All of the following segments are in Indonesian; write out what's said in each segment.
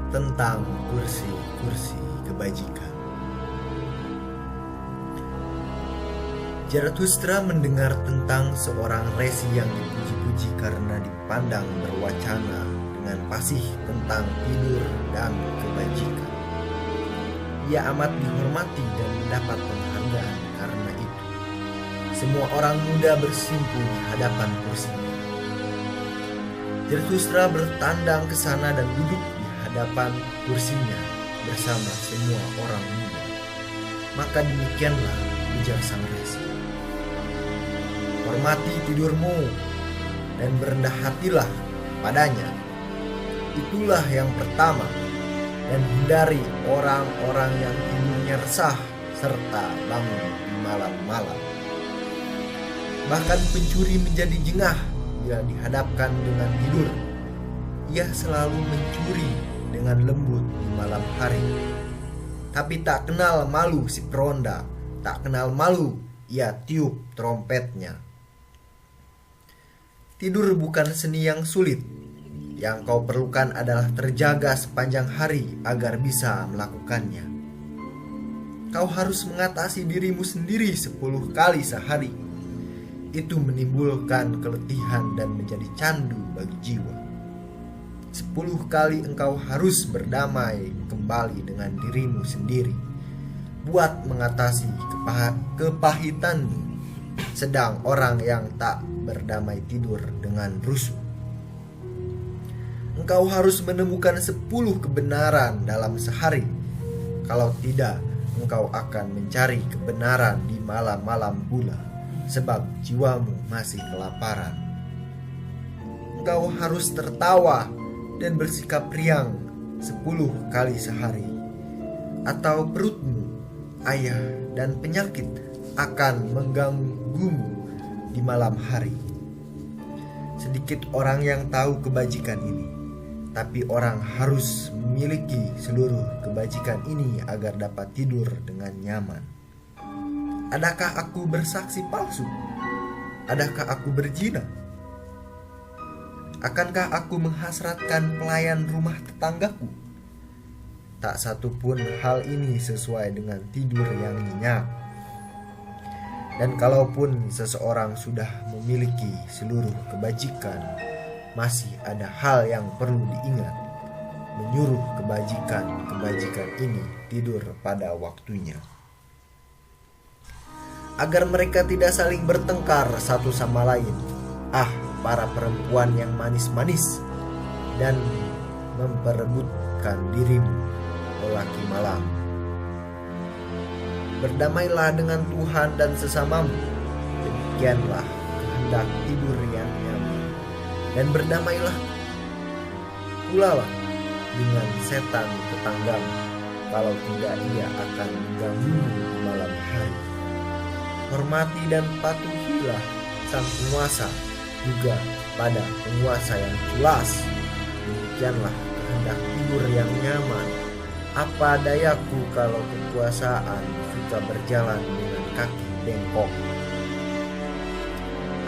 tentang kursi-kursi kebajikan. Zarathustra mendengar tentang seorang resi yang dipuji-puji karena dipandang berwacana dengan fasih tentang tidur dan kebajikan. Ia amat dihormati dan mendapat penghargaan karena itu. Semua orang muda bersimpu di hadapan kursinya. Zarathustra bertandang ke sana dan duduk di hadapan kursinya bersama semua orang muda. Maka demikianlah ujar sang resi. Hormati tidurmu dan berendah hatilah padanya. Itulah yang pertama, dan hindari orang-orang yang tidurnya resah serta bangun di malam-malam. Bahkan pencuri menjadi jengah bila dihadapkan dengan tidur. Ia selalu mencuri dengan lembut di malam hari. Tapi tak kenal malu si peronda, tak kenal malu ia tiup trompetnya. Tidur bukan seni yang sulit. Yang kau perlukan adalah terjaga sepanjang hari agar bisa melakukannya. Kau harus mengatasi dirimu sendiri 10 kali sehari. Itu menimbulkan keletihan dan menjadi candu bagi jiwa. 10 kali engkau harus berdamai kembali dengan dirimu sendiri. Buat mengatasi kepahitanmu. Sedang orang yang tak berdamai tidur dengan rusuh. Engkau harus menemukan 10 kebenaran dalam sehari. Kalau tidak, engkau akan mencari kebenaran di malam-malam pula, sebab jiwamu masih kelaparan. Engkau harus tertawa dan bersikap riang 10 kali sehari. Atau perutmu, ayah, dan penyakit akan mengganggumu di malam hari. Sedikit orang yang tahu kebajikan ini, tapi orang harus memiliki seluruh kebajikan ini agar dapat tidur dengan nyaman. Adakah aku bersaksi palsu? Adakah aku berzina? Akankah aku menghasratkan pelayan rumah tetanggaku? Tak satu pun hal ini sesuai dengan tidur yang nyenyak. Dan kalaupun seseorang sudah memiliki seluruh kebajikan, masih ada hal yang perlu diingat. Menyuruh kebajikan ini tidur pada waktunya. Agar mereka tidak saling bertengkar satu sama lain. Para perempuan yang manis-manis dan memperebutkan dirimu, lelaki malam. Berdamailah dengan Tuhan dan sesamamu. Demikianlah kehendak tidur yang nyaman. Dan berdamailah pula dengan setan tetanggamu. Kalau tidak, ia akan mengganggu di malam hari. Hormati dan patuhilah sang penguasa, juga pada penguasa yang culas. Demikianlah kehendak tidur yang nyaman. Apa dayaku kalau kekuasaan suka berjalan dengan kaki bengkok.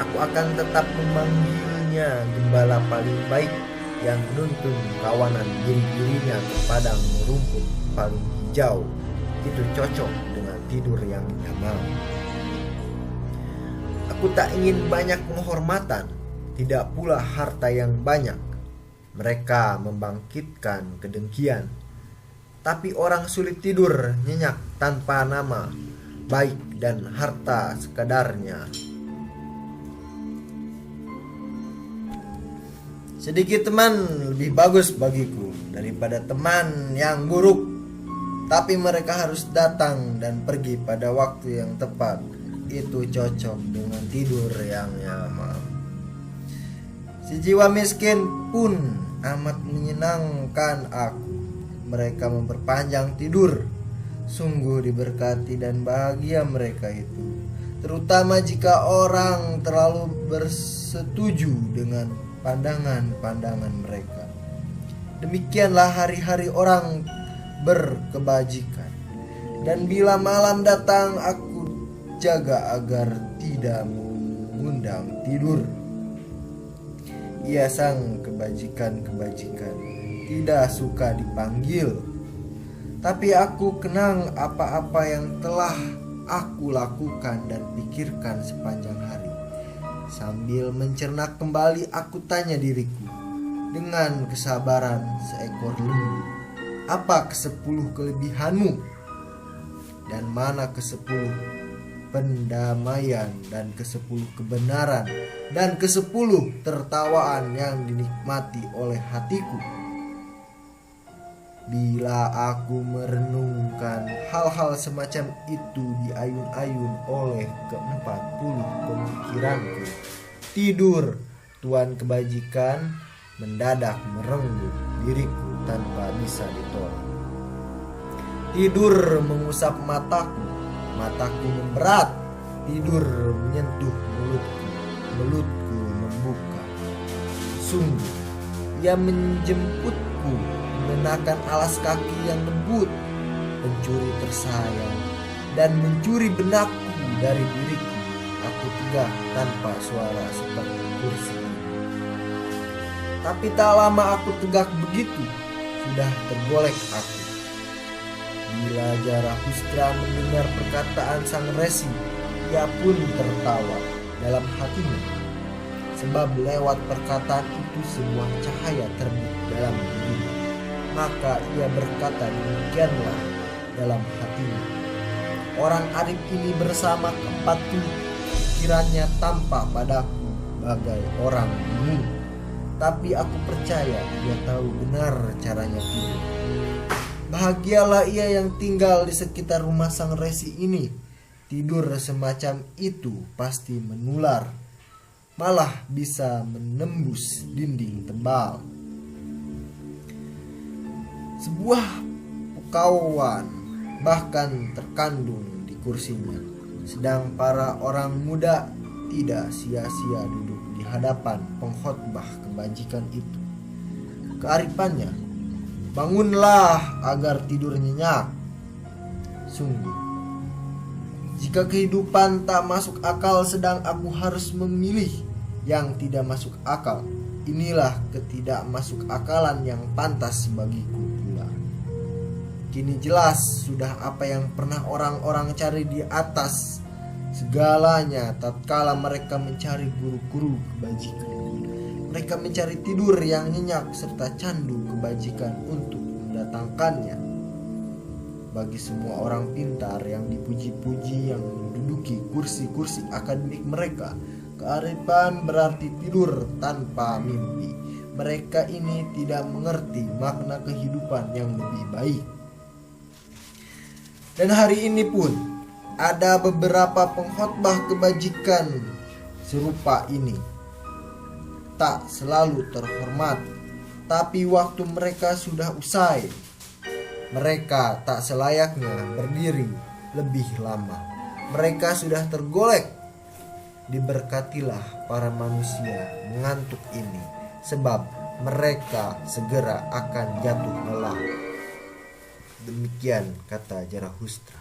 Aku akan tetap memanggilnya gembala paling baik yang menuntun kawanan diri-dirinya ke padang rumput paling hijau. Itu cocok dengan tidur yang nyaman. Aku tak ingin banyak penghormatan, tidak pula harta yang banyak. Mereka membangkitkan kedengkian. Tapi orang sulit tidur nyenyak tanpa nama, baik dan harta sekadarnya. Sedikit teman lebih bagus bagiku daripada teman yang buruk. Tapi mereka harus datang dan pergi pada waktu yang tepat. Itu cocok dengan tidur yang nyaman. Si jiwa miskin pun amat menyenangkan aku. Mereka memperpanjang tidur. Sungguh diberkati dan bahagia mereka itu. Terutama jika orang terlalu bersetuju dengan pandangan-pandangan mereka. Demikianlah hari-hari orang berkebajikan. Dan bila malam datang, aku jaga agar tidak mengundang tidur. Ia sang kebajikan-kebajikan tidak suka dipanggil. Tapi aku kenang apa-apa yang telah aku lakukan dan pikirkan sepanjang hari. Sambil mencerna kembali aku tanya diriku dengan kesabaran seekor lembu, apa ke-10 kelebihanmu? Dan mana ke-10 pendamaian dan ke-10 kebenaran dan ke-10 tertawaan yang dinikmati oleh hatiku? Bila aku merenungkan hal-hal semacam itu diayun-ayun oleh ke-40 pemikiranku, tidur Tuan Kebajikan mendadak merenggut diriku tanpa bisa ditolak. Tidur mengusap mataku, mataku memberat. Tidur menyentuh mulutku, mulutku membuka. Sungguh, ia menjemputku mengenakan alas kaki yang lembut, pencuri tersayang, dan mencuri benakku dari diriku. Aku tegak tanpa suara seperti kursi. Tapi tak lama aku tegak begitu, sudah tergolek aku. Bila Zarathustra mendengar perkataan sang resi, ia pun tertawa dalam hatinya. Sebab lewat perkataan itu sebuah cahaya terbit dalam dirinya. Maka ia berkata demikianlah dalam hatinya. Orang arif ini bersama ke-40 pikirannya tampak padaku bagai orang bingung. Tapi aku percaya ia tahu benar caranya tidur. Bahagialah ia yang tinggal di sekitar rumah sang resi ini. Tidur semacam itu pasti menular, malah bisa menembus dinding tebal. Sebuah pukauan bahkan terkandung di kursinya, sedang para orang muda tidak sia-sia duduk di hadapan pengkhotbah kebajikan itu. Kearifannya, bangunlah agar tidur nyenyak. Sungguh, jika kehidupan tak masuk akal sedang aku harus memilih yang tidak masuk akal, inilah ketidakmasuk akalan yang pantas bagiku pula. Kini jelas sudah apa yang pernah orang-orang cari di atas segalanya tatkala mereka mencari guru-guru kebajikan. Mereka mencari tidur yang nyenyak serta candu kebajikan untuk mendatangkannya. Bagi semua orang pintar yang dipuji-puji yang menduduki kursi-kursi akademik mereka, kearifan berarti tidur tanpa mimpi. Mereka ini tidak mengerti makna kehidupan yang lebih baik. Dan hari ini pun ada beberapa pengkhotbah kebajikan serupa ini. Tak selalu terhormat, tapi waktu mereka sudah usai, mereka tak selayaknya berdiri lebih lama. Mereka sudah tergolek. Diberkatilah para manusia mengantuk ini, sebab mereka segera akan jatuh lelah. Demikian kata Zarathustra.